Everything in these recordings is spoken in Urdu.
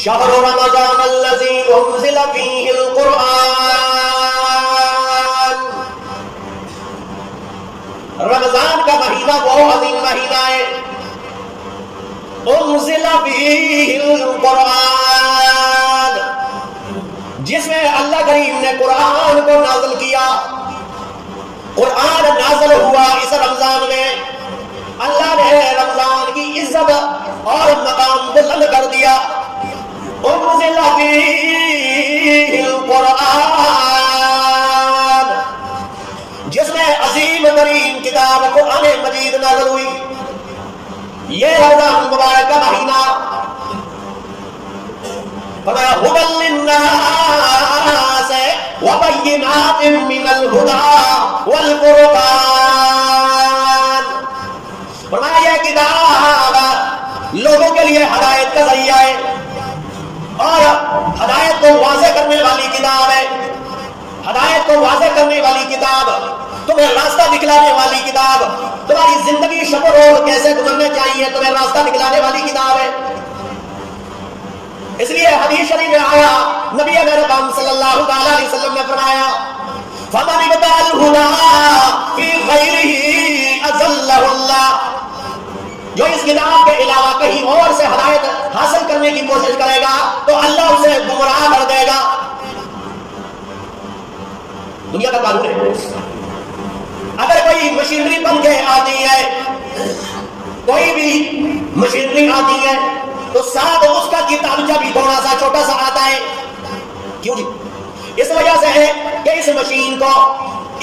شهر رمضان الذي أنزل فيه القرآن. رمضان کا مہینہ وہ عظیم مہینہ ہے، انزل فيه القرآن، جس میں اللہ کریم نے قرآن کو نازل کیا. قرآن نازل ہوا اس رمضان میں، اللہ نے رمضان کی عزت اور مقام بلند کر دیا. انزل فيه القرآن، جس میں عظیم ترین کتاب قرآن مجید نازل ہوئی. یہ رمضان مبارک کا مہینہ فرمایا هدى للناس وبينات من الهدى والفرقان. فرمایا یہ کتاب لوگوں کے لیے ہدایت کا ذریعہ ہے اور ہدایت کو واضح کرنے والی کتاب ہے. ہدایت کو واضح کرنے والی کتاب، تمہیں راستہ دکھلانے والی کتاب، تمہاری زندگی شب و روز کیسے گزرنے چاہیے تمہیں راستہ دکھلانے والی کتاب ہے. اس لیے حدیث شریف میں آیا، نبی اکرم صلی اللہ علیہ وسلم نے فرمایا فَمَنِ ابْتَغَى الْهُدَى فِي غَيْرِهِ أَضَلَّهُ اللَّهُ، جو اس کتاب کے علاوہ کہیں اور سے ہدایت حاصل کرنے کی کوشش کرے گا تو اللہ اسے گمراہ کر دے گا. دنیا کا قانون ہے، اگر کوئی مشینری بن کے آتی ہے، کوئی بھی مشینری آتی ہے تو ساتھ اس کا کتابچہ بھی تھوڑا سا چھوٹا سا آتا ہے. کیوں جی؟ اس وجہ سے ہے کہ اس مشین کو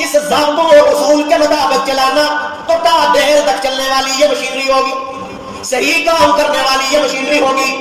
اس ضابطوں اور اصول کے مطابق چلانا تو تا دیر تک چلنے والی یہ مشینری ہوگی، صحیح کام کرنے والی یہ مشینری ہوگی.